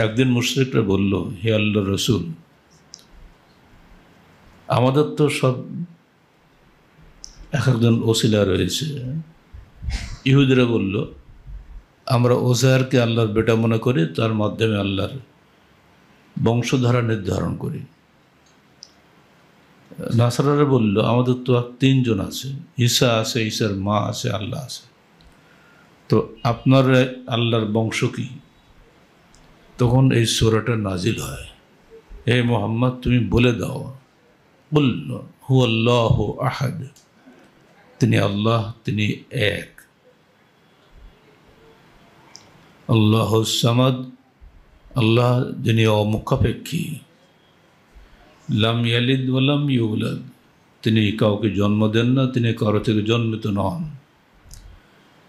একদিন মুশরিকরা বলল, হে আল্লাহর রসুল, আমাদের তো সব এক একজন ওসিলা রয়েছে। ইহুদিরা বলল, আমরা ওজায়ারকে আল্লাহর বেটা মনে করি, তার মাধ্যমে আল্লাহর বংশধারা নির্ধারণ করি। নাসারারা বলল, আমাদের তো আর তিনজন আছে, ঈসা আছে, ঈসার মা আছে, আল্লাহ আছে, তো আপনার আল্লাহর বংশ কি? তখন এই সূরাটা নাজিল হয়, হে মুহাম্মদ তুমি বলে দাও, বলল হু আল্লাহ আহাদ, তিনি আল্লাহ, তিনি এক। আল্লাহ সামাদ, আল্লাহ যিনি অমুখাপেক্ষী। লাম ইয়ালিদ ওয়ালাম ইউলাদ, তিনি কাউকে জন্ম দেন না, তিনি কারো থেকে জন্মিত নন।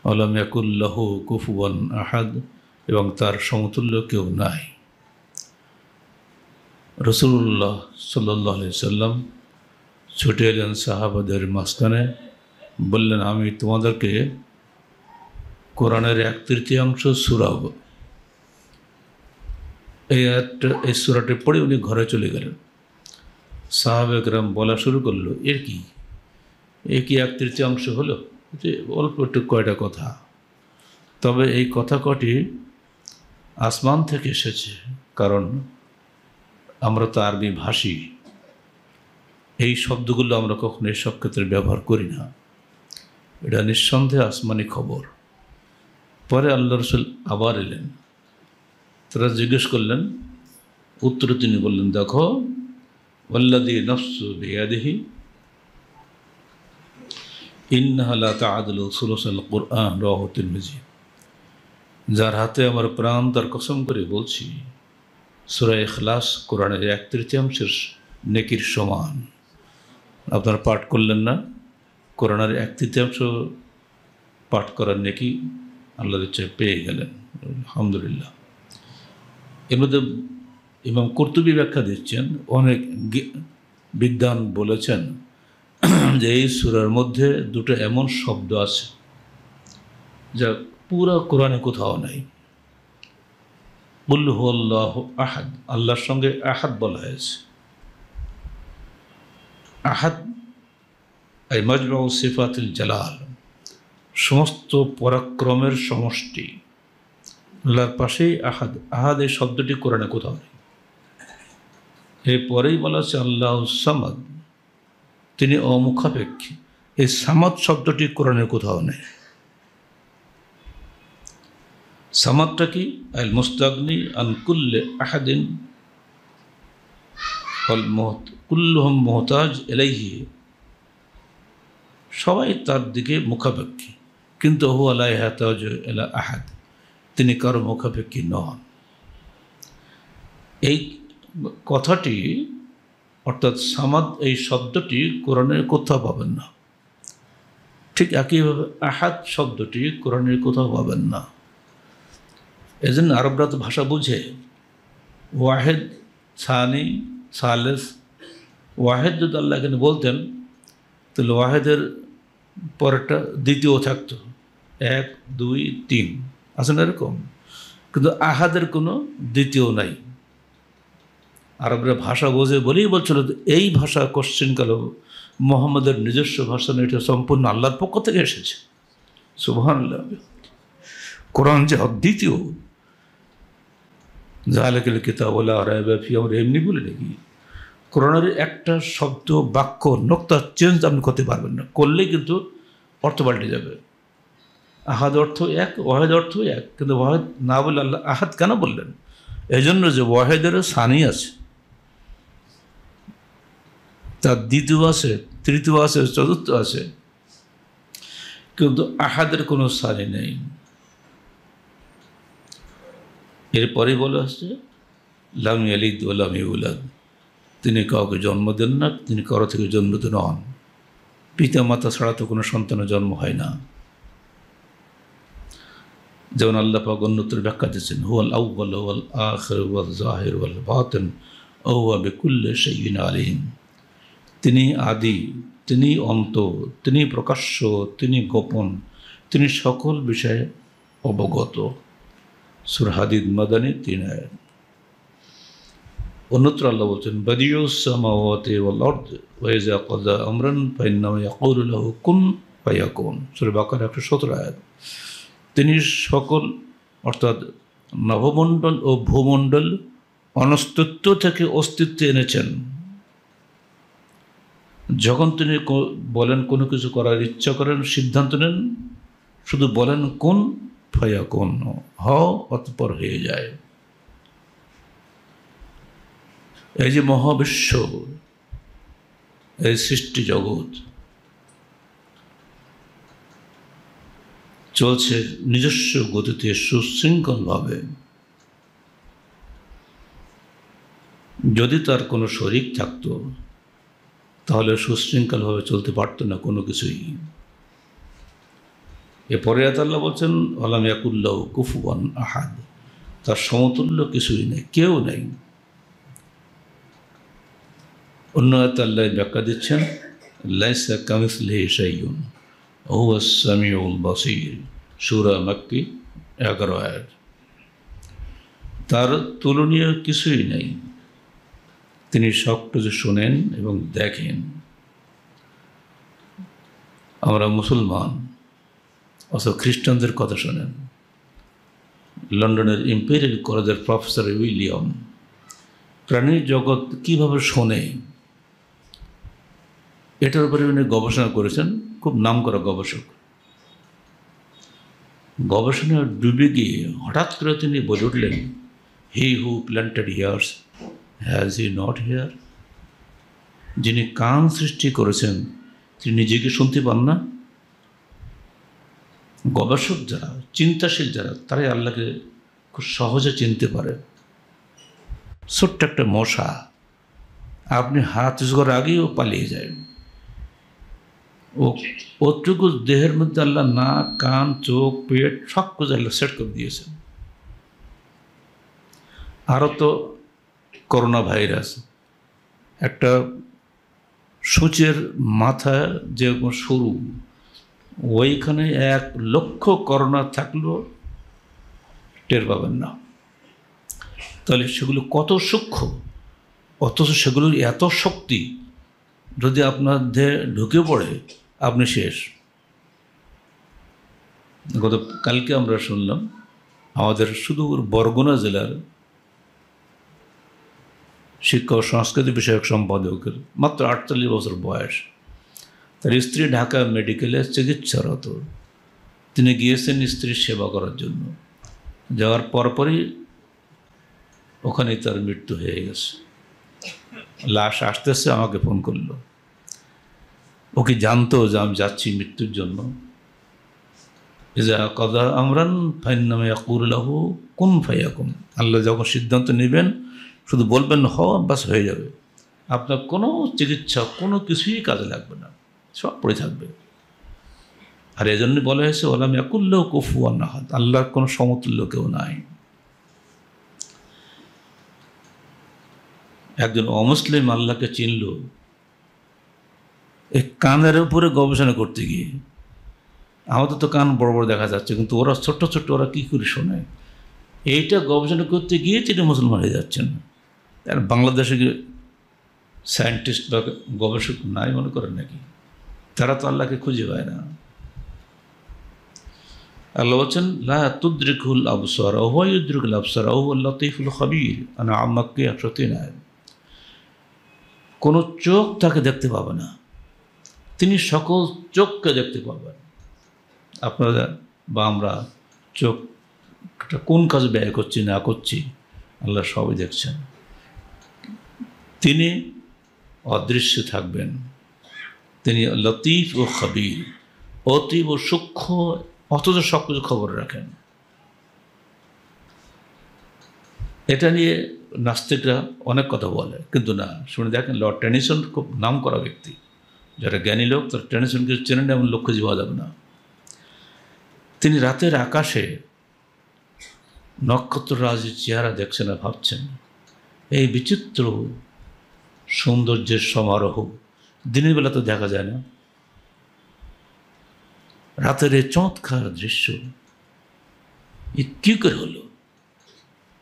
ওয়ালাম ইয়াকুল্লাহু কুফুয়ান আহাদ, এবং তার সমতুল্য কেউ নাই। রাসূলুল্লাহ সাল্লাল্লাহু আলাইহি সাল্লাম ছুটে এলেন সাহাবাদের মাঝখানে, বললেন, আমি তোমাদেরকে কোরআনের 1/3 সূরা, এই সূরাটি পড়ে উনি ঘরে চলে গেলেন। সাহাবা কেরাম বলা শুরু করলো, এর কি, এ কি 1/3 হলো? যে অল্প একটু কয়টা কথা, তবে এই কথা কটি আসমান থেকে এসেছে, কারণ আমরা তো আরবি ভাষী, এই শব্দগুলো আমরা কখনো এসব ক্ষেত্রে ব্যবহার করি না, এটা নিঃসন্দেহে আসমানি খবর। পরে আল্লাহ রসুল আবার এলেন, তারা জিজ্ঞেস করলেন, উত্তরে তিনি বললেন, দেখো, ওয়াল্লাযী নাফসু বিয়াদিহি ইন্নাহা লা তা'দিলু সুলুসাল কুরআন, রাওয়াহু তিরমিজি। যার হাতে আমার প্রাণ, তার কসম করে বলছি, সূরা ইখলাস কোরআনের 1/3 নেকির সমান। আপনারা পাঠ করলেন না? কোরআনের 1/3 পাঠ করার নেকি আল্লাহর ইচ্ছায় পেয়ে গেলেন, আলহামদুলিল্লাহ। এর মধ্যে ইমাম কুরতুবী ব্যাখ্যা দিচ্ছেন, অনেক বিদ্বান বলেছেন যে এই সূরার মধ্যে দুটো এমন শব্দ আছে যা পুরা কোরআনে কোথাও নাই। কুল হুয়াল্লাহু আহাদ, আল্লাহর সঙ্গে আহাদ বলা হয়েছে। আহাদ এই মাজমাউ সিফাতুল জালাল, সমস্ত পরাক্রমের সমষ্টি। আল্লাহর পাশেই আহাদ, আহাদ এই শব্দটি কোরআনে কোথাও নেই। এরপরেই বলা হচ্ছে আল্লাহ সামাদ, তিনি অমুখাপেক্ষী। এই সামাদ শব্দটি কোরআনে কোথাও নেই। সামাদটা কি? আল মুস্তাগনি আন কুল্লি আহাদিন কুল্লুহুম মুহতাজ ইলাইহি, সবাই তার দিকে মুখাপেক্ষী, কিন্তু হুয়া লা ইয়াহতাজু ইলা আহাদ, তিনি কারো মুখাপেক্ষী নন। এই কথাটি অর্থাৎ সামাদ এই শব্দটি কোরআনের কোথাও পাবেন না। ঠিক একইভাবে আহাদ শব্দটি কোরআনের কোথাও পাবেন না। এজন্য আরবরা তো ভাষা বুঝে, ওয়াহেদ, সানি, সালেস, ওয়াহেদ যদি আল্লাহ এখানে বলতেন, তাহলে ওয়াহেদের পরেরটা দ্বিতীয় থাকতো, 1, 2, 3 আছে না এরকম, কিন্তু আহাদের কোনো দ্বিতীয় নাই। আরবরা ভাষা বোঝে বলেই বলছিল, এই ভাষা কোশ্চিনকাল মোহাম্মদের নিজস্ব ভাষা নয়, এটা সম্পূর্ণ আল্লাহর পক্ষ থেকে এসেছে। সুবহানাল্লাহ। কোরআন যে অদ্বিতীয়, যালিকাল কিতাবু লা রাইবা ফীহি, আমরা এমনি বলি নাকি? কোরআনের একটা শব্দ, বাক্য, নোক্তা চেঞ্জ আপনি করতে পারবেন না, করলেই কিন্তু অর্থ পাল্টে যাবে। আহাদ অর্থ এক, ওয়াহেদ অর্থ এক, কিন্তু ওয়াহেদ না বলে আল্লাহ আহাদ কেন বললেন? এই জন্য যে ওয়াহেদেরও সানি আছে, তার দ্বিতীয় আছে, তৃতীয় আছে, চতুর্থ আছে, কিন্তু আহাদের কোনো সানি নেই। এরপরেই বলা হচ্ছে লাম ইয়ালিদ ওয়া লাম ইউলাদ, তিনি কাউকে জন্ম দেন না, তিনি কারো থেকে জন্মিত নন। পিতা মাতা ছাড়া তো কোনো সন্তানের জন্ম হয় না। যেমন আল্লাহ পাক অন্যত্র ব্যাখ্যা দিচ্ছেন, হুয়াল আউয়াল ওয়াল আখির ওয়াল যাহির ওয়াল বাতিন ওয়া হুয়া বিকুল্লি শাইইন আলিম। তিনি আদি, তিনি অন্ত, তিনি প্রকাশ্য, তিনি গোপন, তিনি সকল বিষয়ে অবগত। সূরা হাদীদ মাদানী 3 আয়াত। অন্যত্র আল্লাহ বলছেন বাদিউস সামাওয়াতি ওয়াল আরদ ওয়া ইযা ক্বাযা আমরান ফাইন্নামা ইয়াকুলু লাহু কুন ফায়াকুন। সূরা বাকারা 117 আয়াত। তিনি সকল অর্থাৎ নভমণ্ডল ও ভূমণ্ডল অনস্তিত্ব থেকে অস্তিত্বে এনেছেন। যখন তিনি বলেন কোনো কিছু করার ইচ্ছা করেন, সিদ্ধান্ত নেন, শুধু বলেন কোন ফায়াকুন, হও, অতঃপর হয়ে যায়। এই যে মহাবিশ্ব, এই সৃষ্টি জগৎ চলছে নিজস্ব গতিতে সুশৃঙ্খলভাবে। যদি তার কোনো শরীক থাকতো তাহলে সুশৃঙ্খলভাবে চলতে পারত না কোনো কিছুই। এরপরে আল্লাহ বলছেন আলাম ইয়াকুল্লাহু কুফুয়ান আহাদ, তার সমতুল্য কিছুই নেই, কেউ নেই। অন্য আয়াতে আল্লাহ ব্যাখ্যা দিচ্ছেন লাইসা কামিসলিহি শাইউন ওয়া হুয়াস সামিউল বাসীর, সূরা মাক্কি 11 আয়াত। তার তুলনীয় কিছুই নেই, তিনি সব কিছু শোনেন এবং দেখেন। আমরা মুসলমান অথবা খ্রিস্টানদের কথা শোনেন। লন্ডনের ইম্পেরিয়াল কলেজের প্রফেসর উইলিয়াম প্রাণীর জগৎ কীভাবে শোনে এটার উপরে উনি গবেষণা করেছেন, খুব নামকরা গবেষক। গবেষণা ডুবে গিয়ে হঠাৎ করে তিনি বলে উঠলেন, he who planted ears has he not hear? যিনি কান সৃষ্টি করেছেন তিনি নিজেকে শুনতে পান না? গবেষক যারা, চিন্তাশীল যারা, তারাই আল্লাহকে খুব সহজে চিনতে পারে। ছোট্ট একটা মশা আপনি হাত ইউজ করার আগেই ও পালিয়ে যায়। ওটুকু দেহের মধ্যে আল্লাহ নাক, কান, চোখ, পেট সব কিছু আল্লাহ সেট করে দিয়েছেন। আরও তো করোনা ভাইরাস, একটা সূচের মাথা যে সরু, ওইখানে 1 লক্ষ করোনা থাকলেও টের পাবেন না। তাহলে সেগুলো কত সূক্ষ্ম, অথচ সেগুলোর এত শক্তি, যদি আপনার দেহে ঢুকে পড়ে আপনি শেষ। কালকে আমরা শুনলাম আমাদের সুদূর বরগুনা জেলার শিক্ষা ও সংস্কৃতি বিষয়ক সম্পাদকের মাত্র 48 বছর বয়স, তার স্ত্রী ঢাকা মেডিকেলে চিকিৎসারত। তিনি গিয়েছেন স্ত্রীর সেবা করার জন্য, যাওয়ার পরপরই ওখানেই তার মৃত্যু হয়ে গেছে। লাশ আসতেছে, আমাকে ফোন করলো। ও কি জানতো যে আমি যাচ্ছি মৃত্যুর জন্য? ইযা কাযা আমরান ফাইন্নামা ইয়াকুলু লাহু কুন ফায়াকুন। আল্লাহ যখন সিদ্ধান্ত নেবেন শুধু বলবেন হ, বাস হয়ে যাবে। আপনার কোনো চিকিৎসা, কোনো কিছুই কাজে লাগবে না, সব পড়ে থাকবে। আর এজন্য বলা হয়েছে ওয়ালাম ইয়াকুল লাহু কুফুয়ান আহাদ, আল্লাহর কোনো সমতুল্য কেউ নাই। একজন অমুসলিম আল্লাহকে চিনল এই কানের উপরে গবেষণা করতে গিয়ে। আমাদের তো কান বড় বড় দেখা যাচ্ছে, কিন্তু ওরা ছোট্ট ছোট্ট, ওরা কী করে শোনে? এইটা গবেষণা করতে গিয়ে তিনি মুসলমান হয়ে যাচ্ছেন। আর বাংলাদেশে সায়েন্টিস্ট বা গবেষক নাই মনে করেন নাকি? তারা তো আল্লাহকে খুঁজে পায় না। আল্লাহ বলছেন লা তুদরিকুল আবসার ওয়া হুয়া ইউদরিকুল আবসার ওয়া হুয়াল লাতীফুল খাবীর। আনআম 103 আয়াত। কোনো চোখ তাকে দেখতে পাবে না, তিনি সকল চোখকে দেখতে পাবেন। আপনারা বা আমরা চোখটা কোন কাজে ব্যয় করছি না করছি আল্লাহ সবই দেখছেন। তিনি অদৃশ্য থাকবেন, তিনি লতিফ ও খাবীর, অতীব ও সূক্ষ্ম, অথচ সব কিছু খবর রাখেন। এটা নিয়ে নাস্তিকরা অনেক কথা বলে, কিন্তু না, শুনে দেখেন লর্ড টেনিসন খুব নাম করা ব্যক্তি, যারা জ্ঞানী লোক তার টেনিসনকে চেনেন এমন লোক খুঁজে পাওয়া যাবে না। তিনি রাতের আকাশে নক্ষত্ররাজির চেহারা দেখছেন আর ভাবছেন এই বিচিত্র সৌন্দর্যের সমারোহ দিনের বেলা তো দেখা যায় না, রাতের এই চমৎকার দৃশ্য এ কী করে হলো?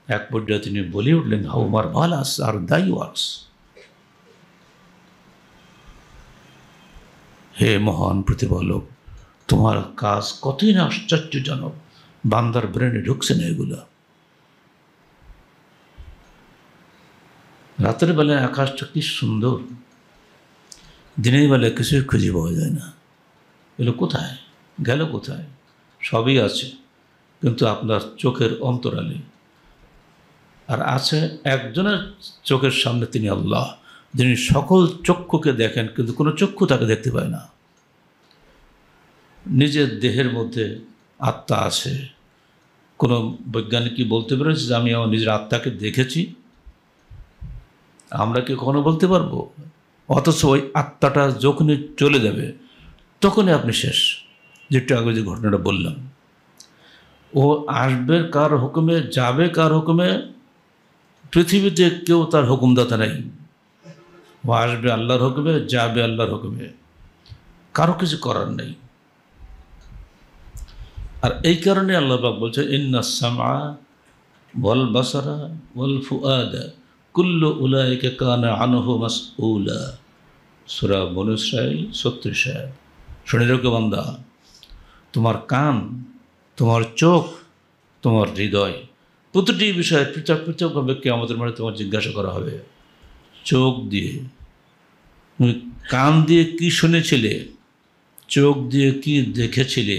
এক পর্যায়ে তিনি বলে উঠলেন, হাউ মারভালাস আর দাই ওয়ার্কস, হে মহান প্রতিপালক, তোমার কাজ কতই না আশ্চর্যজনক, বান্দার ব্রেনে ঢুকছে না এগুলো। রাতের বেলায় আকাশটা কি সুন্দর, দিনের বেলায় কিছুই খুঁজে পাওয়া যায় না। এগুলো কোথায় গেল, কোথায়? সবই আছে, কিন্তু আপনার চোখের অন্তরালে। আর আছে একজনের চোখের সামনে, তিনি আল্লাহ, যিনি সকল চক্ষুকে দেখেন, কিন্তু কোনো চক্ষু তাকে দেখতে পায় না। নিজের দেহের মধ্যে আত্মা আছে। কোনো বৈজ্ঞানিক কি বলতে পেরেছে যে আমি আমার নিজের আত্মাকে দেখেছি? আমরা কি কখনো বলতে পারবো? অথচ ওই আত্মাটা যখনই চলে যাবে তখনই আপনি শেষ। যেটা আগে যে ঘটনাটা বললাম, ও আসবে কার হুকুমে, যাবে কার হুকুমে। পৃথিবীতে কেউ তার হুকুমদাতা নেই। ও আসবে আল্লাহর হুকুমে, যাবে আল্লাহর হুকুমে, কারো কিছু করার নেই। আর এই কারণে আল্লাহ পাক বলছে, ইন্নাস সামআ ওয়াল বাসারা ওয়াল ফুআদা কুল্লু উলাইকা কানা আনহু মাসউলা। সূরা বনী ইসরাঈল 36 আয়াত। শুনে রেখো বান্দা, তোমার কান, তোমার চোখ, তোমার হৃদয়, প্রতিটি বিষয়ে পৃথক পৃথকভাবে কিয়ামতের মাঠে তোমার জিজ্ঞাসা করা হবে। চোখ দিয়ে, তুমি কান দিয়ে কি শুনেছিলে, চোখ দিয়ে কি দেখেছিলে,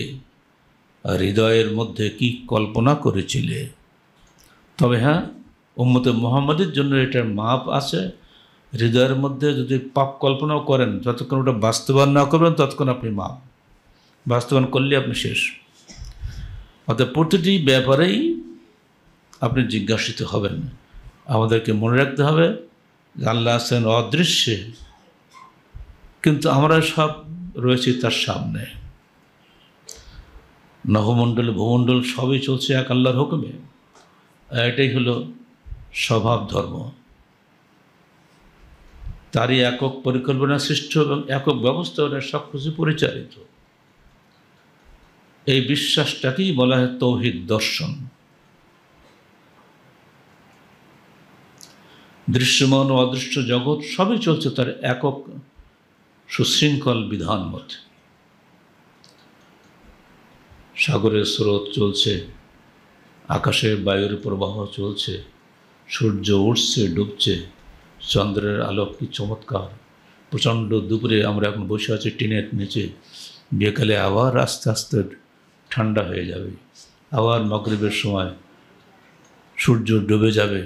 আর হৃদয়ের মধ্যে কি কল্পনা করেছিলে। তবে হ্যাঁ, উম্মতে মুহাম্মাদের জন্য এটার মাপ আছে। হৃদয়ের মধ্যে যদি পাপ কল্পনাও করেন, যতক্ষণ ওটা বাস্তবায়ন না করবেন ততক্ষণ আপনি মাপ, বাস্তবায়ন করলে আপনি শেষ। অর্থাৎ প্রতিটি ব্যাপারেই আপনি জিজ্ঞাসিত হবেন। আমাদেরকে মনে রাখতে হবে যে আল্লাহ আছেন অদৃশ্যে, কিন্তু আমরা সব রয়েছি তার সামনে। নভমণ্ডল ভূমণ্ডল সবই চলছে এক আল্লাহর হুকুমে। এটাই হলো স্বভাব ধর্ম। তারই একক পরিকল্পনা সৃষ্ট এবং একক ব্যবস্থাপনায় সব কিছু পরিচালিত। এই বিশ্বাসটাকেই বলা হয় তৌহিদ দর্শন। দৃশ্যমান ও অদৃশ্য জগৎ সবই চলছে তার একক সুশৃঙ্খল বিধান মতে। সাগরের স্রোত চলছে, আকাশে বায়ুর প্রবাহ চলছে, সূর্য উঠছে ডুবছে, চন্দ্রের আলোক কি চমৎকার। প্রচণ্ড দুপুরে আমরা এখন বসে আছি টিনের নিচে, বিকালে আবার আস্তে আস্তে ঠান্ডা হয়ে যাবে, আবার মাগরিবের সময় সূর্য ডুবে যাবে,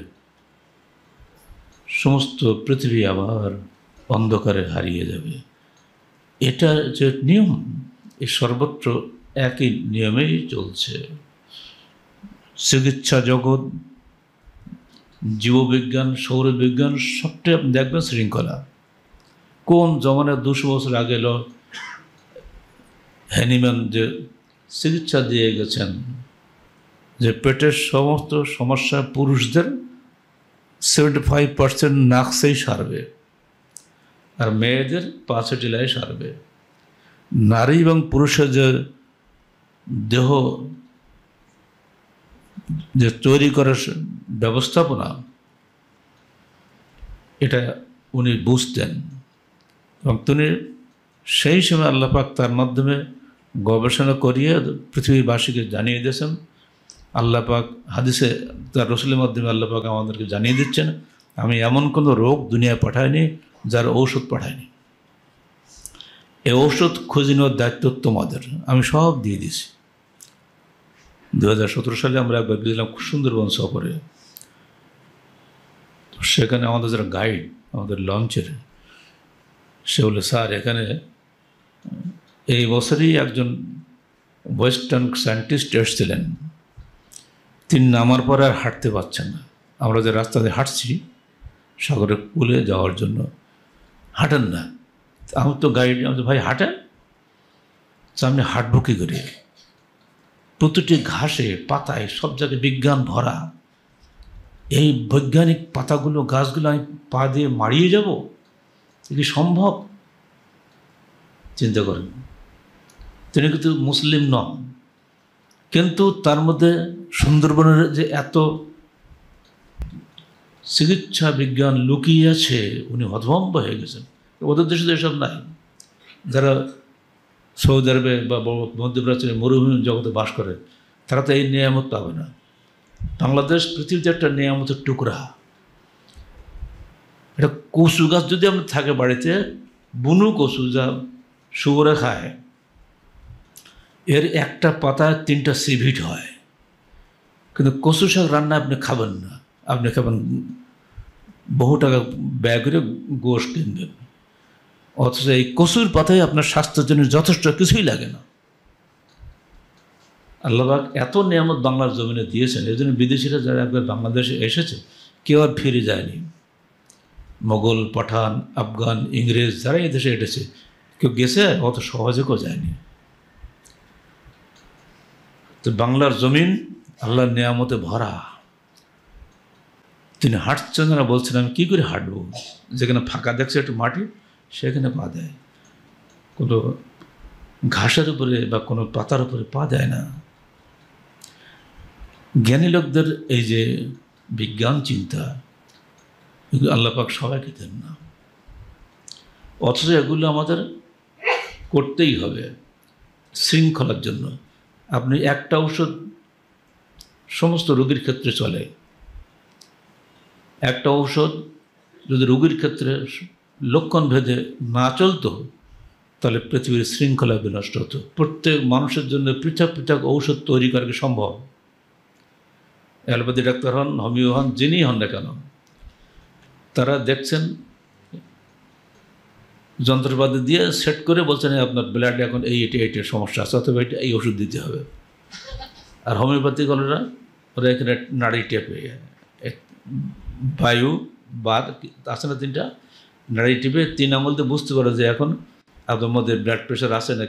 সমস্ত পৃথিবী আবার অন্ধকারে হারিয়ে যাবে। এটা যে নিয়ম, এই সর্বত্র একই নিয়মেই চলছে। চিকিৎসা জগৎ, জীববিজ্ঞান, সৌরবিজ্ঞান, সবটাই আপনি দেখবেন শৃঙ্খলা। কোন জমানায় 200 বছর আগে এলো হ্যানিম্যান যে চিকিৎসা দিয়ে গেছেন যে পেটের সমস্ত সমস্যা পুরুষদের 75% নাকসেই সারবে, আর মেয়েদের 5 টিলায় সারবে। নারী এবং পুরুষের যে দেহ যে তৈরি করার ব্যবস্থাপনা, এটা উনি বুঝতেন এবং তিনি সেই সময় আল্লাহ পাক তার মাধ্যমে গবেষণা করিয়ে পৃথিবীবাসীকে জানিয়ে দিয়েছেন। আল্লাহ পাক হাদিসে তার রসুলের মাধ্যমে আল্লাহ পাক আমাদেরকে জানিয়ে দিচ্ছেন, আমি এমন কোনো রোগ দুনিয়ায় পাঠাইনি যার ঔষধ পাঠাইনি। এই ঔষধ খুঁজে নেওয়ার দায়িত্ব তোমাদের, আমি সব দিয়ে দিয়েছি। 2017 সালে আমরা একবার গেছিলাম খুব সুন্দরবন সফরে। সেখানে আমাদের যারা গাইড, আমাদের লঞ্চের, সে বলে, স্যার এখানে এই বছরই একজন ওয়েস্টার্ন সায়েন্টিস্ট এসেছিলেন, তিনি নামার পর আর হাঁটতে পারছেন না। আমরা যে রাস্তাতে হাঁটছি সাগরের কূলে যাওয়ার জন্য, হাঁটেন না। আমি তো গাইড, আমি তো ভাই হাঁটেন, সামনে হাঁটবো কী করে? প্রতিটি ঘাসে পাতায় সব জায়গায় বিজ্ঞান ভরা। এই বৈজ্ঞানিক পাতাগুলো, গাছগুলো আমি পা দিয়ে মারিয়ে যাব, কি সম্ভব? চিন্তা করেন। তিনি কিন্তু মুসলিম নন, কিন্তু তার মধ্যে সুন্দরবনের যে এত চিকিৎসা বিজ্ঞান লুকিয়ে আছে, উনি হতভম্ব হয়ে গেছেন। ওদের দেশে তো এসব নাই। যারা সৌদি আরবে বা মধ্যপ্রাচ্যের মরুভূমি জগতে বাস করে তারা তো এই নিয়ামত পাবে না। বাংলাদেশ পৃথিবীতে একটা নিয়ামতের টুকরা। এটা কচু গাছ যদি আপনার থাকে বাড়িতে, বুনু কচু যা শুয়োরে খায়, এর একটা পাতায় 3টা সিভিট হয়। কিন্তু কচু শাক রান্না আপনি খাবেন না, আপনি খাবেন বহু টাকা ব্যয় করে গোশ কিনবেন, অথচ এই কচুর পাতায় আপনার স্বাস্থ্যের জন্য যথেষ্ট, কিছুই লাগে না। আল্লাহ পাক এত নিয়ামত বাংলার জমিনে দিয়েছেন, এই জন্য বিদেশিরা যারা একবার বাংলাদেশে এসেছে কেউ আর ফিরে যায়নি। মোগল, পাঠান, আফগান, ইংরেজ যারা এই দেশে এসেছে কেউ গেছে, অত সহজে কেউ যায়নি। তো বাংলার জমিন আল্লাহর নিয়ামতে ভরা। তিনি হাঁটছেন না, বলছেন আমি কী করে হাঁটবো, যেখানে ফাঁকা দেখছে একটু মাটি সেখানে পা দেয়, কোনো ঘাসের উপরে বা কোনো পাতার উপরে পা দেয় না। জ্ঞানী লোকদের এই যে বিজ্ঞান চিন্তা, এগুলো আল্লাহ পাক সবাইকে দেন না, অথচ এগুলো আমাদের করতেই হবে শৃঙ্খলার জন্য। আপনি একটা ঔষধ সমস্ত রোগীর ক্ষেত্রে চলে, একটা ঔষধ যদি রোগীর ক্ষেত্রে লক্ষণ ভেদে না চলতো তাহলে পৃথিবীর শৃঙ্খলা বিনষ্ট হতো। প্রত্যেক মানুষের জন্য পৃথক পৃথক ঔষধ তৈরি করা সম্ভব। অ্যালোপ্যাথি ডাক্তার হন, হোমিও হন, যিনি হন না কেন, তারা দেখছেন যন্ত্রপাতি দিয়ে সেট করে বলছেন আপনার ব্লাডে এখন এইটা সমস্যা আছে, অথবা এটা এই ওষুধ দিতে হবে। আর হোমিওপ্যাথিক হলরা ওরা এখানে নাড়ি টেপে, বায়ু বাদ আছে না 3টা, নাড়ি টিপে 3 আঙুলতে বুঝতে পারে যে এখন আপনার মধ্যে ব্লাড প্রেশার আছে না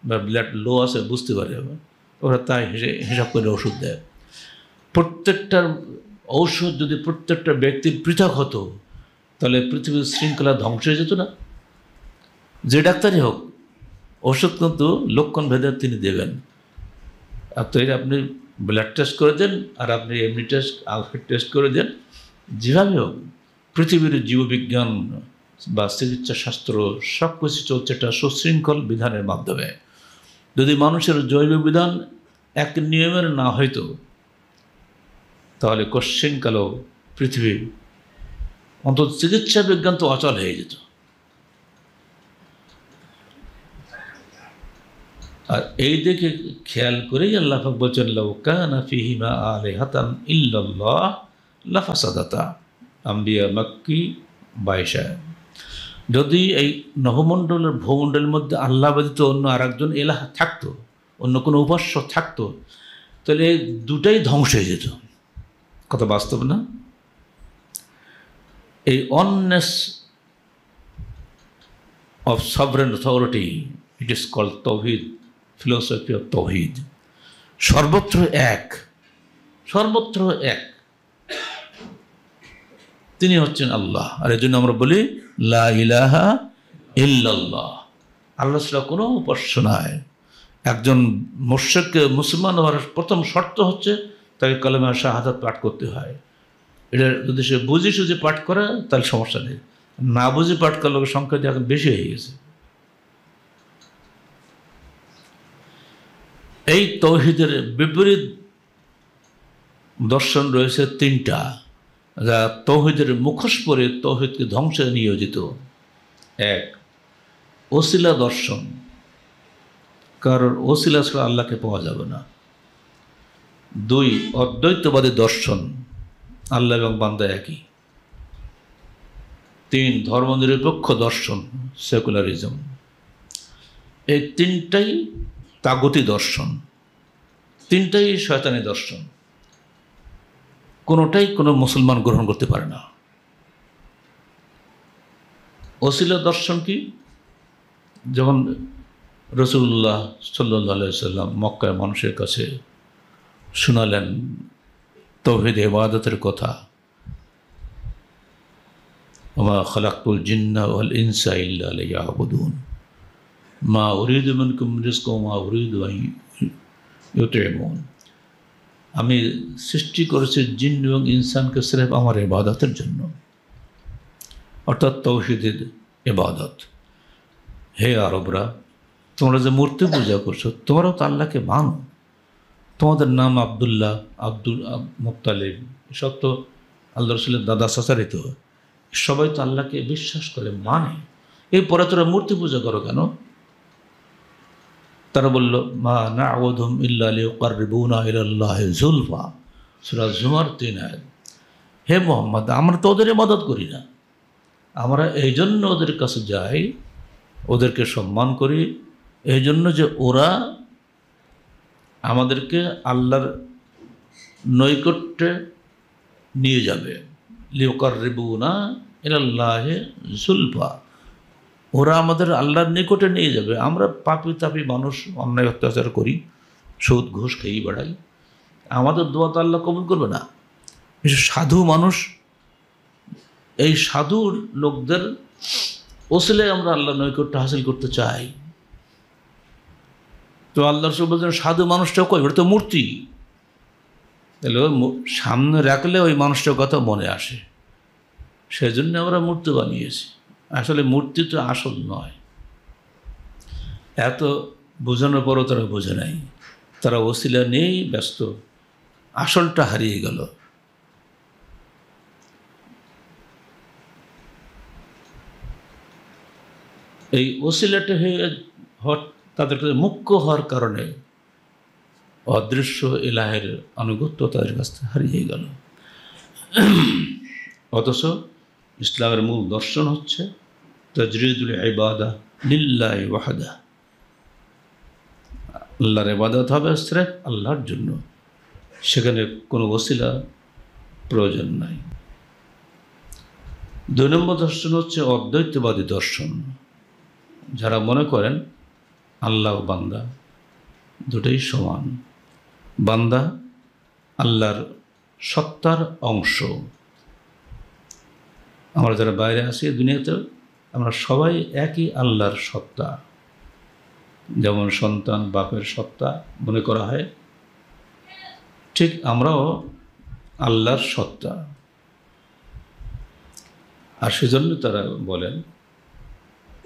বা ব্লাড লো আছে, বুঝতে পারে। ওরা তাই হিসাব করে ওষুধ দেয়। প্রত্যেকটার ঔষধ যদি প্রত্যেকটা ব্যক্তির পৃথক হতো তাহলে পৃথিবীর শৃঙ্খলা ধ্বংস হয়ে যেত না। যে ডাক্তারই হোক, ওষুধ কিন্তু লক্ষণ ভেদে তিনি দেবেন। আর তো আপনি ব্লাড টেস্ট করে দেন, আর আপনি এমনি টেস্ট, আলফেট টেস্ট করে দেন, যেভাবে হোক পৃথিবীর জীববিজ্ঞান বা চিকিৎসা শাস্ত্র সব কিছু চলছে একটা সুশৃঙ্খল বিধানের মাধ্যমে। যদি মানুষের জৈব বিধান এক নিয়মের না হইতো তাহলে কোশ্চিনকালেও পৃথিবী, অন্তত চিকিৎসা বিজ্ঞান তো অচল হয়ে যেত। আর এই দিকে খেয়াল করেই আল্লাহ পাক বলছেন লাউ কানা ফীহিমা আলিহাতান ইল্লাল্লাহ লাফাসাদাতা, আম্বিয়া মাক্কি 22। যদি এই নভমণ্ডলের ভূমণ্ডলের মধ্যে আল্লাহ ব্যতীত অন্য আরেকজন এলাহ থাকতো, অন্য কোনো উপাস্য থাকতো, তাহলে দুটাই ধ্বংস হয়ে যেত। কথা বাস্তব না? এই oneness of sovereign authority, it is called তৌহিদ, ফিলোসফি অফ তৌহিদ। সর্বত্র এক, সর্বত্র এক, তিনি হচ্ছেন আল্লাহ। আর এই জন্য আমরা বলি লা ইলাহা ইল্লাল্লাহ, আল্লাহ ছাড়া কোনো উপাস্য নাই। একজন মুশরিককে মুসলমান হওয়ার প্রথম শর্ত হচ্ছে তাকে কালেমা শাহাদাত পাঠ করতে হয়। এটা যদি সে বুঝে সুঝে পাঠ করে তাহলে সমস্যা নেই, না বুঝে পাঠ করার লোকের সংখ্যা এখন বেশি হয়ে গেছে। এই তৌহিদের বিপরীত দর্শন রয়েছে 3টা, যা তৌহিদের মুখোশ পরে তৌহিদকে ধ্বংসে নিয়োজিত। 1, ওসিলা দর্শন, কারণ ওসিলা ছাড়া আল্লাহকে পাওয়া যাবে না। 2, অদ্বৈতবাদী দর্শন, আল্লাহ এবং বান্দা একই। 3, ধর্মনিরপেক্ষ দর্শন, সেকুলারিজম। এই 3টাই তাগুতি দর্শন, 3টাই শয়তানি দর্শন, কোনোটাই কোনো মুসলমান গ্রহণ করতে পারে না। ওসিলা দর্শন কি? যখন রাসূলুল্লাহ সাল্লাল্লাহু আলাইহি সাল্লাম মক্কায় মানুষের কাছে শোনালেন তাওহীদ ইবাদতের কথা, ওমা খালাকতুল জিন্না ওয়াল ইনসা ইল্লা লিয়াবুদুন মা উরিদু মিনকুম রিজকাও মা উরিদু আন ইউতিমুন। আমি সৃষ্টি করেছি জিন এবং ইনসানকে সির্ফ আমার ইবাদতের জন্য, অর্থাৎ তৌহিদের ইবাদত। হে আরবরা, তোমরা যে মূর্তি পূজা করছো, তোমরাও তো আল্লাহকে মানো। তোমাদের নাম আবদুল্লাহ, আব্দুল মুত্তালিব, এসব তো আল্লাহ রসুলের দাদা চাচারিত, সবাই তো আল্লাহকে বিশ্বাস করে, মানে। এরপরে তোরা মূর্তি পূজা করো কেন? তারা বলল, মা না'বুদুহুম ইল্লা লিয়ুকাররিবুনা ইলাল্লাহি যুলফা, সূরা জুমার ৩ আয়াত। হে মুহাম্মদ, আমরা তো ওদের ইবাদত করি না, আমরা এই জন্য ওদের কাছে যাই, ওদেরকে সম্মান করি, এই জন্য যে ওরা আমাদেরকে আল্লাহর নৈকট্যে নিয়ে যাবে। লিয়ুকাররিবুনা ইলাল্লাহি যুলফা, ওরা আমাদের আল্লাহর নিকটে নিয়ে যাবে। আমরা পাপি তাপি মানুষ, অন্যায় অত্যাচার করি, সুদ ঘুষ খেয়েই বেড়াই, আমাদের দোয়া তো আল্লাহ কবুল করবে না। বিশেষ সাধু মানুষ, এই সাধু লোকদের ওসিলায় আমরা আল্লাহর নৈকট্য হাসিল করতে চাই। তো আল্লাহ রসুল বলছেন, সাধু মানুষটাও কই, ওটা তো মূর্তি। তাহলে সামনে রাখলে ওই মানুষটার কথা মনে আসে, সেজন্য আমরা মূর্তি বানিয়েছি। আসলে মূর্তি তো আসল নয়। এত বোঝানোর পরও তারা বোঝে নাই, তারা ওসিলা নিয়েই ব্যস্ত, আসলটা হারিয়ে গেল। এই ওসিলাটা তাদের কাছে মুখ্য হওয়ার কারণে অদৃশ্য ইলাহের আনুগত্য তাদের কাছ থেকে হারিয়ে গেল। অথচ ইসলামের মূল দর্শন হচ্ছে তাজরিদুল ইবাদা লিল্লাহি ওয়াহদা, আল্লাহর ইবাদত হবে সির্ফ আল্লাহর জন্য, সেখানে কোনো ওসিলা প্রয়োজন নাই। ২ নম্বর দর্শন হচ্ছে অদ্বৈতবাদী দর্শন, যারা মনে করেন আল্লাহ ও বান্দা দুটোই সমান, বান্দা আল্লাহর সত্তার অংশ। আমরা যারা বাইরে আছি দুনিয়াতে, আমরা সবাই একই আল্লাহর সত্তা। যেমন সন্তান বাপের সত্তা মনে করা হয়, ঠিক আমরাও আল্লাহর সত্তা। আর সেজন্য তারা বলেন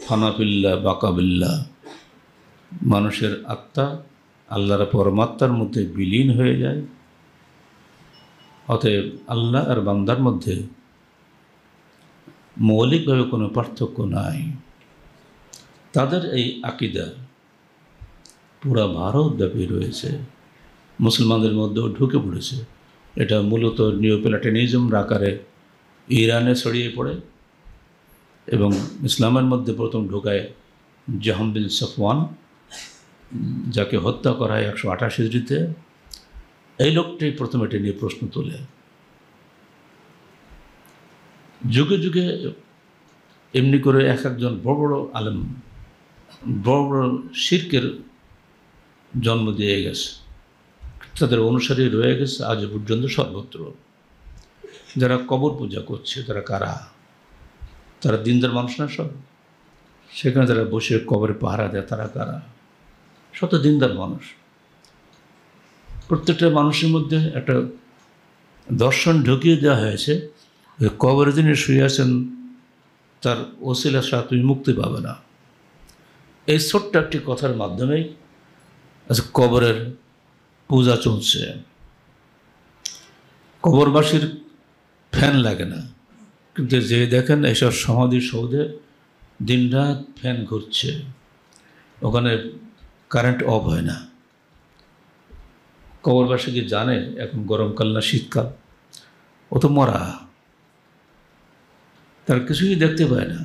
ফানাফিল্লাহ বাকাবিল্লাহ, মানুষের আত্মা আল্লাহর পরমাত্মার মধ্যে বিলীন হয়ে যায়। অতএব আল্লাহ আর বান্দার মধ্যে মৌলিকভাবে কোনো পার্থক্য নাই। তাদের এই আকীদা পুরা ভারতব্যাপী রয়েছে, মুসলমানদের মধ্যেও ঢুকে পড়েছে। এটা মূলত নিওপ্লাটনিজম আকারে ইরানে ছড়িয়ে পড়ে এবং ইসলামের মধ্যে প্রথম ঢোকায় জাহম বিন সফওয়ান, যাকে হত্যা করা হয় 128 হিজরিতে। এই লোকটাই প্রথম এটা নিয়ে প্রশ্ন তোলে। যুগে যুগে এমনি করে এক একজন বড় বড় আলেম বড় বড় শিরকের জন্ম দিয়ে গেছে, তাদের অনুসারী রয়ে গেছে আজ পর্যন্ত সর্বত্র। যারা কবর পূজা করছে তারা কারা? তারা দিনদার মানুষ না সব? সেখানে যারা বসে কবরে পাহারা দেয় তারা কারা? শত দিনদার মানুষ। প্রত্যেকটা মানুষের মধ্যে একটা দর্শন ঢুকিয়ে দেওয়া হয়েছে, কবরে যিনি শুয়ে আছেন তার ওসিলা ছাড়া তুমি মুক্তি পাবে না। এই ছোট্ট একটি কথার মাধ্যমেই আচ্ছা কবরের পূজা চলছে। কবরবাসীর ফ্যান লাগে না, কিন্তু যে দেখেন এইসব সমাধি সৌধে দিনরাত ফ্যান ঘুরছে, ওখানে কারেন্ট অফ হয় না। কবরবাসী কি জানে এখন গরমকাল না শীতকাল? ও তো মরা, তার কিছুই দেখতে পায় না।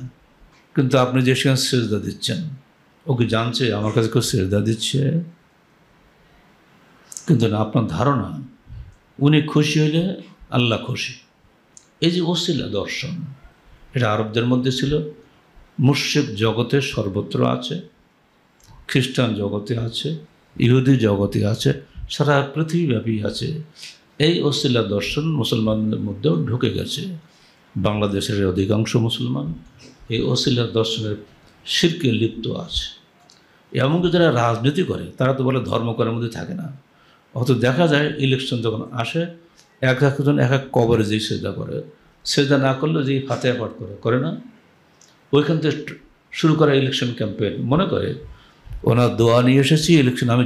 কিন্তু আপনি যে সেখানে সেজদা দিচ্ছেন, ওকে জানছে আমার কাছে কেউ সেজদা দিচ্ছে? কিন্তু না, আপনার ধারণা উনি খুশি হইলে আল্লাহ খুশি। এই যে ওসিলা দর্শন, এটা আরবদের মধ্যে ছিল, মুশরিক জগতে সর্বত্র আছে, খ্রিস্টান জগতে আছে, ইহুদি জগতে আছে, সারা পৃথিবীব্যাপী আছে। এই ওসিলা দর্শন মুসলমানদের মধ্যেও ঢুকে গেছে। বাংলাদেশের অধিকাংশ মুসলমান এই ওসিলা দর্শনের শিরকে লিপ্ত আছে। এমনকি যারা রাজনীতি করে তারা তো বলে ধর্ম করার মধ্যে থাকে না, অত দেখা যায় ইলেকশন যখন আসে এক একজন এক এক কবরে যেই সেজদা করে, সেজদা না করলে যেই ফাতেহা পাঠ করে না, ওইখান থেকে শুরু করা ইলেকশন ক্যাম্পেইন মনে করে ওনার দোয়া নিয়ে এসেছি, ইলেকশন আমি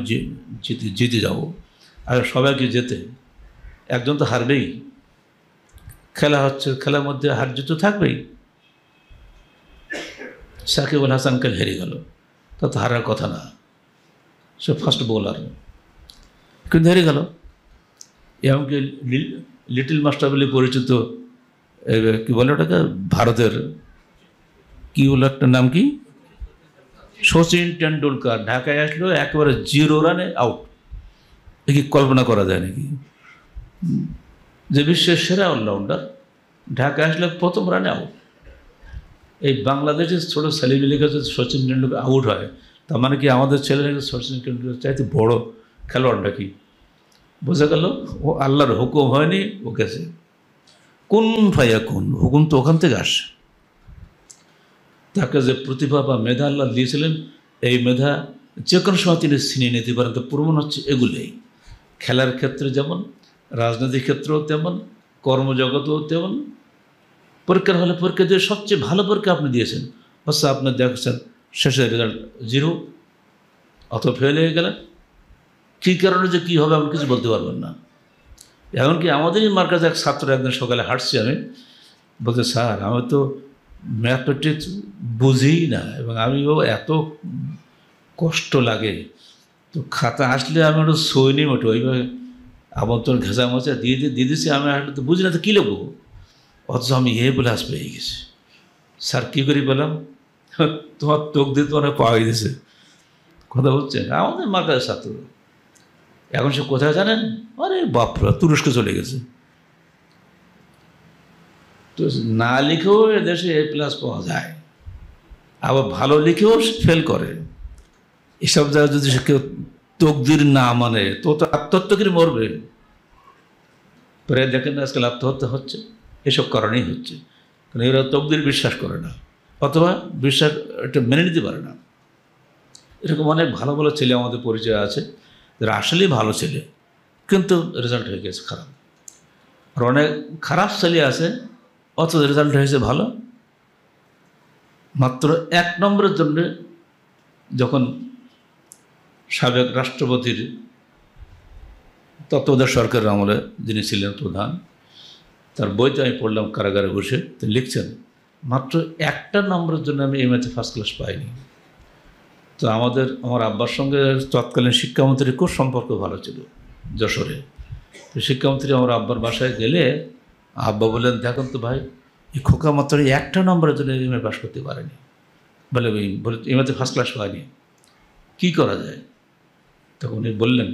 জিতে যাব। আর সবাইকে যেতে, একজন তো হারবেই, খেলা হচ্ছে, খেলার মধ্যে হার জিত থাকবেই। সাকিব আল হাসান কাল হেরে গেল, তা তো হারার কথা না, সে ফার্স্ট বোলার, কিন্তু হেরে গেল। এমনকি লিটল মাস্টার বলে পরিচিত, কী বলে ওটাকে, ভারতের কী বলে একটা নাম, কি সচিন টেন্ডুলকার ঢাকায় আসলো একেবারে 0 রানে আউট। এ কি কল্পনা করা যায় নাকি? যে বিশ্বের সেরা অলরাউন্ডার ঢাকায় আসলে 1ম রানে আউট। এই বাংলাদেশের ছোটো ছেলেমেয়ের কাছে সচিন টেন্ডুলকার আউট হয়, তার মানে কি আমাদের ছেলেরা সচিন টেন্ডুলকার চাইতে বড় খেলোয়াড় নাকি? বোঝা গেল ও আল্লাহর হুকুম হয়নি, ও গেছে। কোন ফাইয়া কোন হুকুম তো ওখান থেকে আসে। তাকে যে প্রতিভা বা মেধা আল্লাহ দিয়েছিলেন, এই মেধা যে কোনো সময় তিনি ছিনিয়ে নিতে পারেন। তো প্রমাণ হচ্ছে এগুলোই, খেলার ক্ষেত্রে যেমন, রাজনৈতিক ক্ষেত্রেও তেমন, কর্মজগতেও তেমন। পরীক্ষার হলে পরীক্ষা দিয়ে সবচেয়ে ভালো পরীক্ষা আপনি দিয়েছেন, আচ্ছা আপনি দেখছেন শেষের রেজাল্ট 0, অত ফেল হয়ে গেলেন। কী কারণে যে কী হবে আপনি কিছু বলতে পারবেন না। এমনকি আমাদেরই মার্কাজে এক ছাত্র একদিন সকালে হাঁটছি আমি, বলতে স্যার আমি তো ম্যাথমেটিক্স বুঝিই না, এবং আমিও এত কষ্ট লাগে, তো খাতা আসলে আমি একটু সই নিই ওঠে ওইভাবে আমন্ত্রণ ঘেঁচা মজা দিয়ে দিয়েছি, আমি আসলে তো বুঝি না, তো কী লিখবো, অথচ আমি প্লাস পেয়ে গেছি। স্যার কী করি বললাম, তোমার তোক দিয়ে তোমার পাওয়া গেছে। কথা বলছেন আমাদের মার্কাজের ছাত্র, এখন সে কোথায় জানেন? আরে বাপরা, তুরস্কে চলে গেছে। তো না লিখেও এদেশে A+ পাওয়া যায়, আবার ভালো লিখেও ফেল করে। এসব জায়গায় যদি সে কেউ তকদির না মানে, তো আত্মহত্যা করে মরবে। প্রায় দেখেন আজকাল আত্মহত্যা হচ্ছে, এসব কারণেই হচ্ছে, কারণ এরা তকদির বিশ্বাস করে না, অথবা বিশ্বাস এটা মেনে নিতে পারে না। এরকম অনেক ভালো ভালো ছেলে আমাদের পরিচয় আছে, যারা আসলেই ভালো ছেলে, কিন্তু রেজাল্ট হয়ে গেছে খারাপ। আর অনেক খারাপ ছেলে আছে, অথচ রেজাল্ট হয়েছে ভালো। মাত্র 1 নম্বরের জন্য যখন সাবেক রাষ্ট্রপতির তত্ত্বাবধায়ক সরকারের আমলে যিনি ছিলেন প্রধান, তার বইতে আমি পড়লাম কারাগারে বসে, তো লিখছেন মাত্র 1টা নম্বরের জন্য আমি এমএতে ফার্স্ট ক্লাস পাইনি। তো আমার আব্বার সঙ্গে তৎকালীন শিক্ষামন্ত্রীর খুব সম্পর্ক ভালো ছিল যশোরে। তো শিক্ষামন্ত্রী আমার আব্বার বাসায় গেলে আব্বা বললেন, দেখুন তো ভাই, এই খোকা মাত্র 1টা নম্বরের জন্য এমএ পাস করতে পারেনি, বলে এমএতে ফার্স্ট ক্লাস পায়নি, কী করা যায়? তখন উনি বললেন,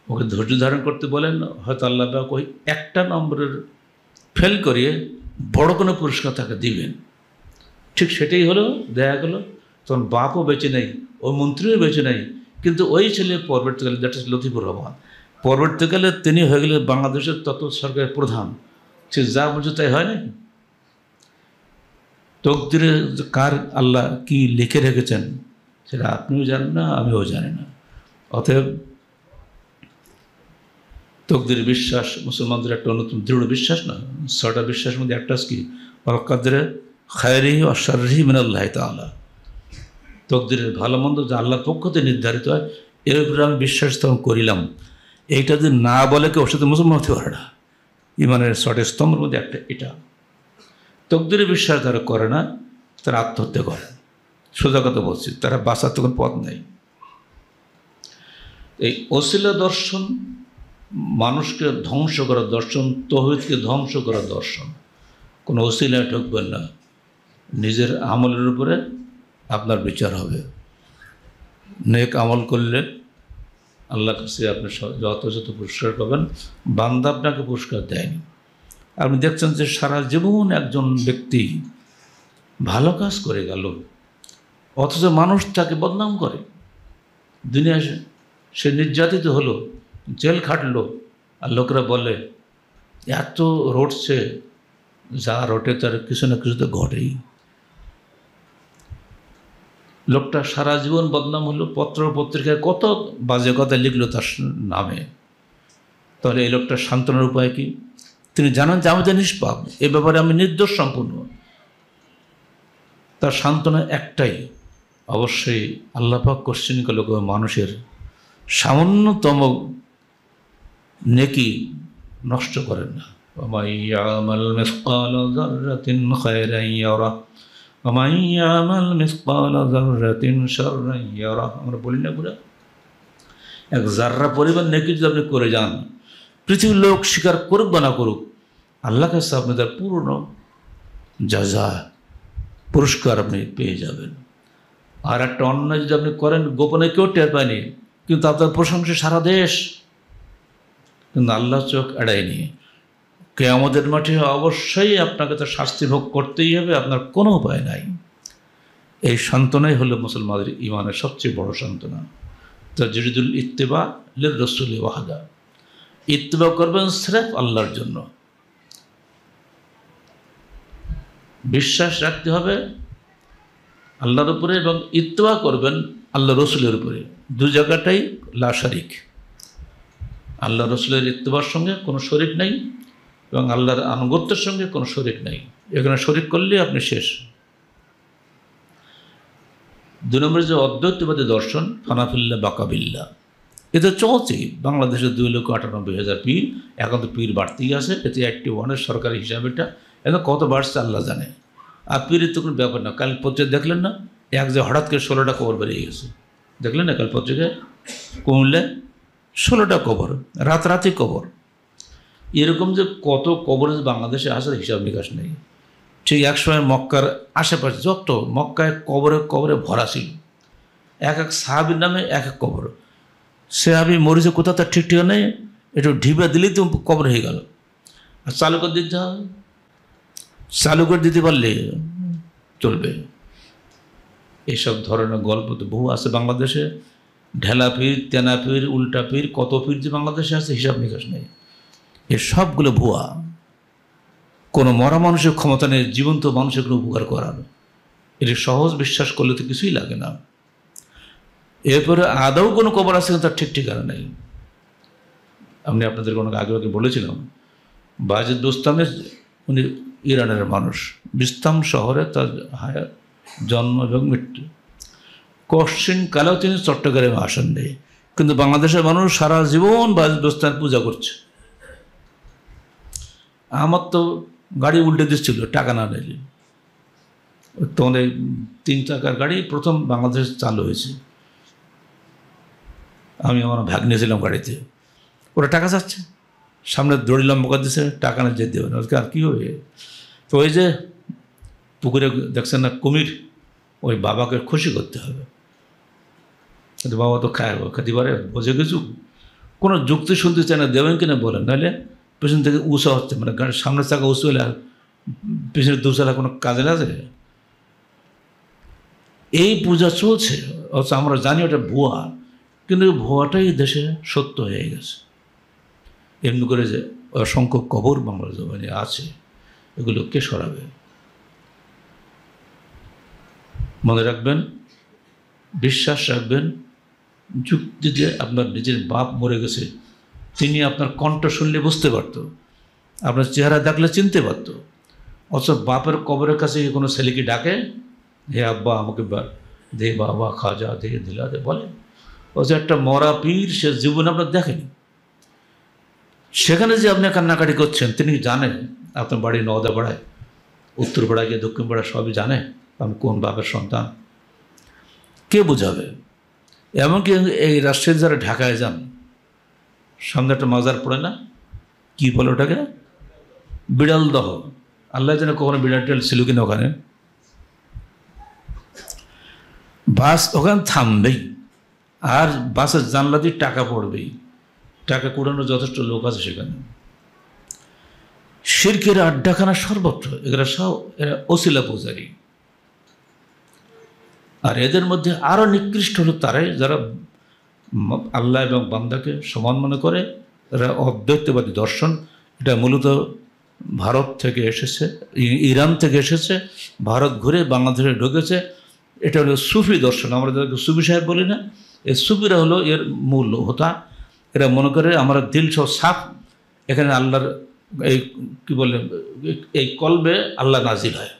ওকে ধৈর্য ধারণ করতে বলেন, হয়তো আল্লাহ পাক ওই 1টা নম্বরের ফেল করিয়ে বড় কোনো পুরস্কার তাকে দিবেন। ঠিক সেটাই হলো, দেখা গেলো তখন বাপও বেঁচে নেই, ওই মন্ত্রীও বেঁচে নেই, কিন্তু ওই ছেলে পরবর্তীকালে, দ্যাট ইজ লতিফুর রহমান, পরবর্তীকালে তিনি হয়ে গেলেন বাংলাদেশের তত্ত্বাবধায়ক সরকারের প্রধান। সে যা বলছে তাই হয় না। তকদিরে কার আল্লাহ কি লিখে রেখেছেন সেটা আপনিও জানেন না, আমিও জানি না। অতএব তকদির বিশ্বাস মুসলমানদের একটা নতুন দৃঢ় বিশ্বাস না, 6টা বিশ্বাসের মধ্যে একটা কি, ওয়াল কদরে খায়রিহি ওয়া শাররিহি মিনাল্লাহি তাআলা। তকদিরের ভালো মন্দ যা আল্লাহর পক্ষ থেকে নির্ধারিত হয়, এর উপরে আমি বিশ্বাস তখন করিলাম। এইটা যদি না বলে কেউ, সাথে মুসলমান হতে পারে না। ইমানের 6টা স্তম্ভের মধ্যে একটা এটা। তকদিরের বিশ্বাস যারা করে না, তারা আত্মহত্যা করে, সোজা কথা বলছি, তারা বাঁচার তখন পথ নেই। এই ওসিলা দর্শন মানুষকে ধ্বংস করা দর্শন, তৌহিদকে ধ্বংস করা দর্শন। কোনো ওসিলায় ঠকবেন না, নিজের আমলের উপরে আপনার বিচার হবে। নেক আমল করলে আল্লাহর কাছে আপনি যথাযথ পুরস্কার পাবেন, বান্দা আপনাকে পুরস্কার দেয়নি। আপনি দেখছেন যে সারা জীবন একজন ব্যক্তি ভালো কাজ করে গেল, অথচ মানুষ তাকে বদনাম করে, দুনিয়ায় সে নির্যাতিত হলো, জেল খাটলো, আর লোকরা বলে এত রটছে, যা রটে তার কিছু না কিছু তো ঘটেই। লোকটা সারা জীবন বদনাম হলো, পত্র পত্রিকায় কত বাজে কথা লিখলো তার নামে। তাহলে এই লোকটার সান্ত্বনার উপায় কি? তিনি জানান যে আমি তো নিষ্পাপ, এ ব্যাপারে আমি নির্দোষ সম্পূর্ণ। তার সান্ত্বনা একটাই, অবশ্যই আল্লাহ পাক কোশ্চেন করল মানুষের সামান্যতম নেকি নষ্ট করেন না। ومن يعمل مثقال ذرة خيرا يره ومن يعمل مثقال ذرة شرا يره। আমরা বলি না পুরা, এক জাররা পরিমাণ নেকি যদি আপনি করে যান, পৃথিবীর লোক স্বীকার করুক বা না করুক, আল্লাহ কাছে আপনি তার পূর্ণ জাযা পুরস্কার আপনি পেয়ে যাবেন। আর একটা অন্যায় যদি আপনি করেন, গোপনে কেউ টের পায়নি, কিন্তু আপনার প্রশংসা সারা দেশ, কিন্তু আল্লাহ চোখ এড়ায়নি। কিয়ামতের মাঠে অবশ্যই আপনাকে তো শাস্তি ভোগ করতেই হবে, আপনার কোনো উপায় নাই। এই সান্ত্বনাই হলো মুসলমানদের ইমানের সবচেয়ে বড় সান্ত্বনা। তাজরিদুল ইত্তিবা লির রাসূল ওয়াহদা, ইত্তিবা করবেন সির্ফ আল্লাহর জন্য। বিশ্বাস রাখতে হবে আল্লাহর উপরে এবং ইত্তিবা করবেন আল্লাহ রসুলের উপরে। দু জায়গাটাই লা শারিক, আল্লাহ রসুলের ইত্তিবার সঙ্গে কোনো শরিক নেই এবং আল্লাহর আনুগত্যের সঙ্গে কোনো শরিক নেই। এখানে শরিক করলে আপনি শেষ। 2 নম্বরে যে অদ্বৈতবাদী দর্শন ফানাফিল্লা বাকাবিল্লা, এতে চলছে বাংলাদেশে 2,98,000 পীর, এখন তো পীর বাড়তেই আছে। এতে 81 সরকারি হিসাবে এটা এখন কত বাড়ছে আল্লাহ জানে। আর পীরের তো কোনো ব্যাপার না। কাল পত্রিকা দেখলেন না, এক যে হঠাৎ করে 16টা কবর বেরিয়ে গেছে, দেখলেন না কাল পত্রিকায়? কুমিল্লে 16টা কবর, রাতারাতি কবর। এরকম যে কত কবর বাংলাদেশে আসার হিসাব নিকাশ নেই। ঠিক এক সময় মক্কার আশেপাশে যত মক্কায় কবরে কবরে ভরা ছিল, এক এক সাহাবির নামে এক এক কবর। সাহাবি মরিচে কোথাও তার ঠিক ঠিকা নেই, একটু ঢিপে দিলেই তো কবর হয়ে গেল। আর চালু করে দিতে হবে, চালু করে দিতে পারলে চলবে। এইসব ধরনের গল্প তো বহু আছে বাংলাদেশে। ঢেলা পীর, তেনা পীর, উল্টা পীর, কত পীর যে বাংলাদেশে আছে হিসাব নিকাশ নেই। এ সবগুলো ভুয়া। কোনো মরা মানুষের ক্ষমতা নেই জীবন্ত মানুষের কোনো উপকার করার। এটি সহজ বিশ্বাস করলে তো কিছুই লাগে না। এরপরে আদৌ কোনো কবর আছে তার ঠিক ঠিকানা নেই। আমি আপনাদের কোনো আগে আগে বলেছিলাম, বায়েজিদ বোস্তামি উনি ইরানের মানুষ, বিস্তাম শহরে তার হায়াত, জন্ম এবং মৃত্যু। কোশ্চিন কালেও তিনি চট্টগ্রামে আসেন নেই, কিন্তু বাংলাদেশের মানুষ সারা জীবন বায়েজিদ বোস্তামির পূজা করছে। আমার তো গাড়ি উল্টে দিচ্ছিল টাকা না নিলে। তখন এই 3 চাকার গাড়ি প্রথম বাংলাদেশে চালু হয়েছে, আমি আমার ভাগ নিয়েছিলাম গাড়িতে। ওরা টাকা চাচ্ছে, সামনে দড়ি লম্বা করে দিচ্ছে, টাকা না যেতে দেবে না। আর কী হবে? তো ওই যে পুকুরে দেখছেন না কুমির, ওই বাবাকে খুশি করতে হবে। কিন্তু বাবা তো খায়, খেতে পারে, বোঝে কিছু, কোনো যুক্তি শুনতে চায় না, দেবেন কিনা বলেন, নাহলে পেছন থেকে উঁচা হচ্ছে, মানে গাড়ির সামনের চাকা উঁচু হলে আর পেছনের 2 চাকা কোনো কাজে লাগে। এই পূজা চলছে, অথচ আমরা জানি ওটা ভুয়া, কিন্তু ভুয়াটাই দেশে সত্য হয়ে গেছে। এমনি করে যে অসংখ্য কবর বাংলা জমিনে আছে, এগুলো কে সরাবে? মনে রাখবেন, বিশ্বাস রাখবেন, যুক্তি যে আপনার নিজের বাপ মরে গেছে, তিনি আপনার কণ্ঠ শুনলে বুঝতে পারত, আপনার চেহারা দেখলে চিনতে পারত। অথচ বাপের কবরের কাছে কোনো ছেলেকে ডাকে, হে আব্বা আমাকে দে, বাবা খাজা দে, দিলা দে বলে। অথচ একটা মরা পীর, সে জীবনে আপনার দেখেনি। সেখানে যে আপনি কান্নাকাটি করছেন, তিনি জানেন আপনার বাড়ি নওদাপাড়ায়, উত্তরপাড়ায় গিয়ে দক্ষিণপাড়া সবই জানে আমি কোন বাপের সন্তান। কে বোঝাবে? এমনকি এই রাষ্ট্রের যারা ঢাকায় যান, সামনে একটা মাজার পড়ে না, কী বলে ওটাকে, বিড়াল দহ, আল্লাহ যেন কখনো বিড়াল টিড়াল ছিল কিনা ওখানে। বাস ওখানে থামবেই, আর বাসের জানলা দিয়ে টাকা পড়বেই, টাকা কুড়ানোর যথেষ্ট লোক আছে সেখানে। শিরকের আড্ডাখানা সর্বত্র, এগুলো সব এরা ওসিলা পূজারী। আর এদের মধ্যে আরও নিকৃষ্ট হলো তারাই যারা আল্লাহ এবং বান্দাকে সমান মনে করে। এরা অদ্বৈতবাদী দর্শন, এটা মূলত ভারত থেকে এসেছে, ইরান থেকে এসেছে, ভারত ঘুরে বাংলাদেশে ঢুকেছে, এটা হলো সুফি দর্শন, আমরা যাদেরকে সুফি সাহেব বলি না, এই সুফিরা হলো এর মূল হোতা। এরা মনে করে আমরা দিল সহ সাফ, এখানে আল্লাহর এই কী বলে এই কলবে আল্লাহ নাজিল হয়।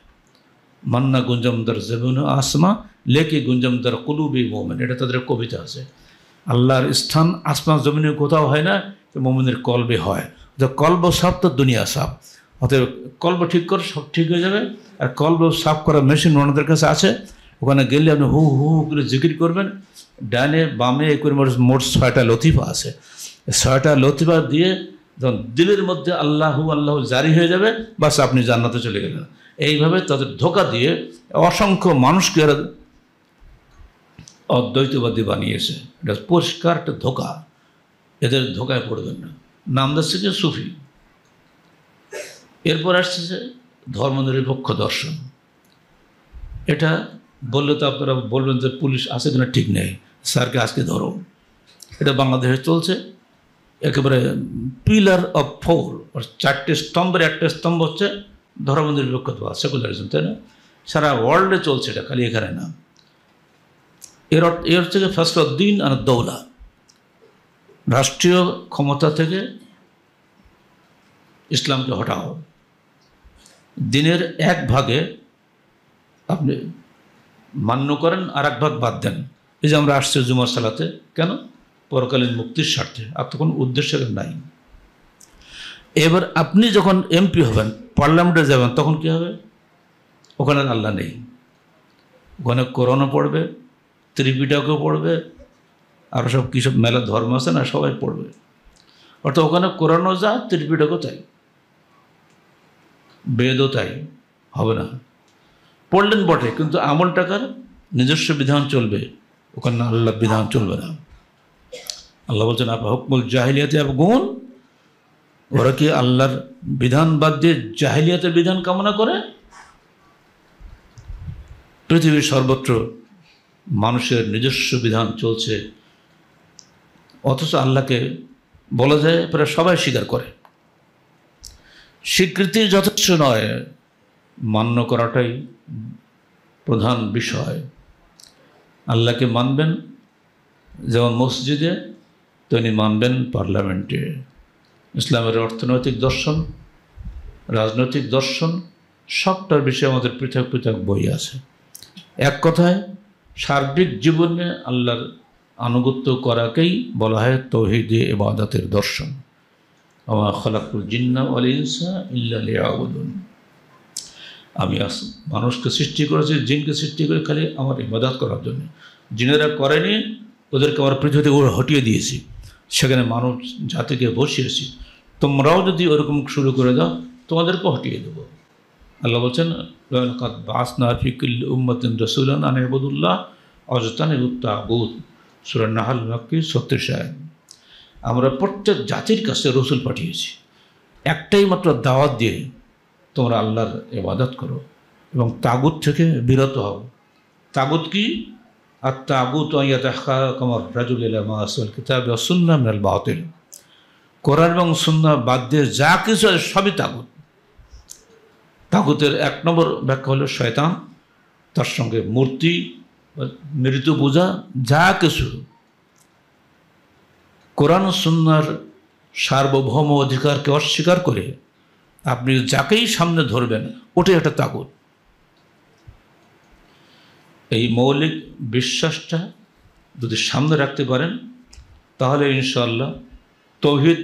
মান্না গুঞ্জমদার জমিন আসমা লেকে গুঞ্জমদার কুলুবি মোমেন, এটা তাদের কবিতা আছে। আল্লাহর স্থান আসমান জমিনে কোথাও হয় না, মোমিনের কলবে হয়। কলব সাফ তো দুনিয়া সাফ, অতএব কলব ঠিক করে সব ঠিক হয়ে যাবে। আর কলব সাফ করার মেশিন ওনাদের কাছে আছে, ওখানে গেলে আপনি হু হু করে জিকির করবেন। ডানে বামে করে মোট 6টা লতিফা আছে। 6টা লতিফা দিয়ে যখন দিলের মধ্যে আল্লাহু আল্লাহ জারি হয়ে যাবে, বাস আপনি জান্নাতে চলে গেলেন। এইভাবে তাদের ধোঁকা দিয়ে অসংখ্য মানুষকে এরা অদ্বৈতবাদী বানিয়েছে। এটা পরিষ্কার একটা ধোঁকা, এদের ধোঁকায় পড়বেন না। নাম দিচ্ছে যে সুফি। এরপর আসছে যে ধর্মনিরপেক্ষ দর্শন। এটা বললে তো আপনারা বলবেন যে পুলিশ আছে কিনা ঠিক নেই, স্যারকে আজকে ধরো। এটা বাংলাদেশে চলছে একেবারে পিলার অফ 4, 4টে স্তম্ভের একটা স্তম্ভ হচ্ছে ধর্মনিরপেক্ষতা, সেকুলারিজম, তাই না? সারা ওয়ার্ল্ডে চলছে এটা, খালি এখানে না। এর হচ্ছে ফসলুদ্দিন আর দৌলা, রাষ্ট্রীয় ক্ষমতা থেকে ইসলামকে হটাও, দিনের এক ভাগে আপনি মান্য করেন আর এক ভাগ বাদ দেন। এই যে আমরা আসছি জুমার সালাতে, কেন? পরকালীন মুক্তির স্বার্থে, আর তো কোনো উদ্দেশ্য নাই। এবার আপনি যখন এমপি হবেন, পার্লামেন্টে যাবেন, তখন কী হবে? ওখানে আল্লাহ নেই, ওখানে কোরআনও পড়বে, ত্রিপিটকও পড়বে, আরও সব কী সব মেলা ধর্ম আছে না, সবাই পড়বে। অর্থাৎ ওখানে কোরআনও যা, ত্রিপিটকও তাই, বেদও তাই, হবে না। পড়লেন বটে, কিন্তু আমল টাকার নিজস্ব বিধান চলবে, ওখানে আল্লাহ বিধান চলবে না। আল্লাহ বলছেন আপা হুকমুল জাহিলিয়াতে গুণ, ওরা কি আল্লাহর বিধান বাদ দিয়ে জাহিলিয়াতের বিধান কামনা করে? পৃথিবীর সর্বত্র মানুষের নিজস্ব বিধান চলছে, অথচ আল্লাহকে বলা যায় প্রায় সবাই স্বীকার করে। স্বীকৃতি যথেষ্ট নয়, মান্য করাটাই প্রধান বিষয়। আল্লাহকে মানবেন যেমন মসজিদে, তেমনি মানবেন পার্লামেন্টে। ইসলামের অর্থনৈতিক দর্শন, রাজনৈতিক দর্শন, সবটার বিষয়ে আমাদের পৃথক পৃথক বই আছে। এক কথায় সার্বিক জীবনে আল্লাহর আনুগত্য করাকেই বলা হয় তৌহিদে ইবাদতের দর্শন। ওয়া খালাকুল জিন্না ওয়াল ইনসা ইল্লা লিয়াবুদুন। আমি মানুষকে সৃষ্টি করেছি, জিনকে সৃষ্টি করে খালি আমার ইবাদত করার জন্য। জিনেরা করেনি, ওদেরকে আমার পৃথিবীতে হটিয়ে দিয়েছি, সেখানে মানব জাতিকে বসিয়েছি। তোমরাও যদি ওরকম শুরু করে দাও, তোমাদেরকে হটিয়ে দেবো। আল্লাহ বলছেন বাসনা ফি কুল্লি উম্মাতিন রাসূলান আন ইবুদুল্লাহ ওয়াজতানিবুত তাগুত, সূরা নাহল মাক্কি 36 আয়াত। আমরা প্রত্যেক জাতির কাছে রসুল পাঠিয়েছি, একটাই মাত্র দাওয়াত দিয়ে তোমরা আল্লাহর ইবাদত করো এবং তাগুত থেকে বিরত হও। তাগুত কি? আর তাগুত ইয়াতাহকামুর রাজুল ইলা মা আসল কিতাব ওয়া সুন্নাহ মিনাল বাতিল। কোরআন এবং সুন্নাহ বাদ দিয়ে যা কিছু আছে সবই তাগুত। তাগুতের 1 নম্বর ব্যাখ্যা হলো শয়তান, তার সঙ্গে মূর্তি, মৃত পূজা, যা কিছু কোরআন ও সুন্নাহর সার্বভৌম অধিকারকে অস্বীকার করে আপনি যাকেই সামনে ধরবেন, ওটাই একটা তাগুত। এই মৌলিক বিশ্বাসটা যদি সামনে রাখতে পারেন, তাহলে ইনশাআল্লাহ তৌহিদ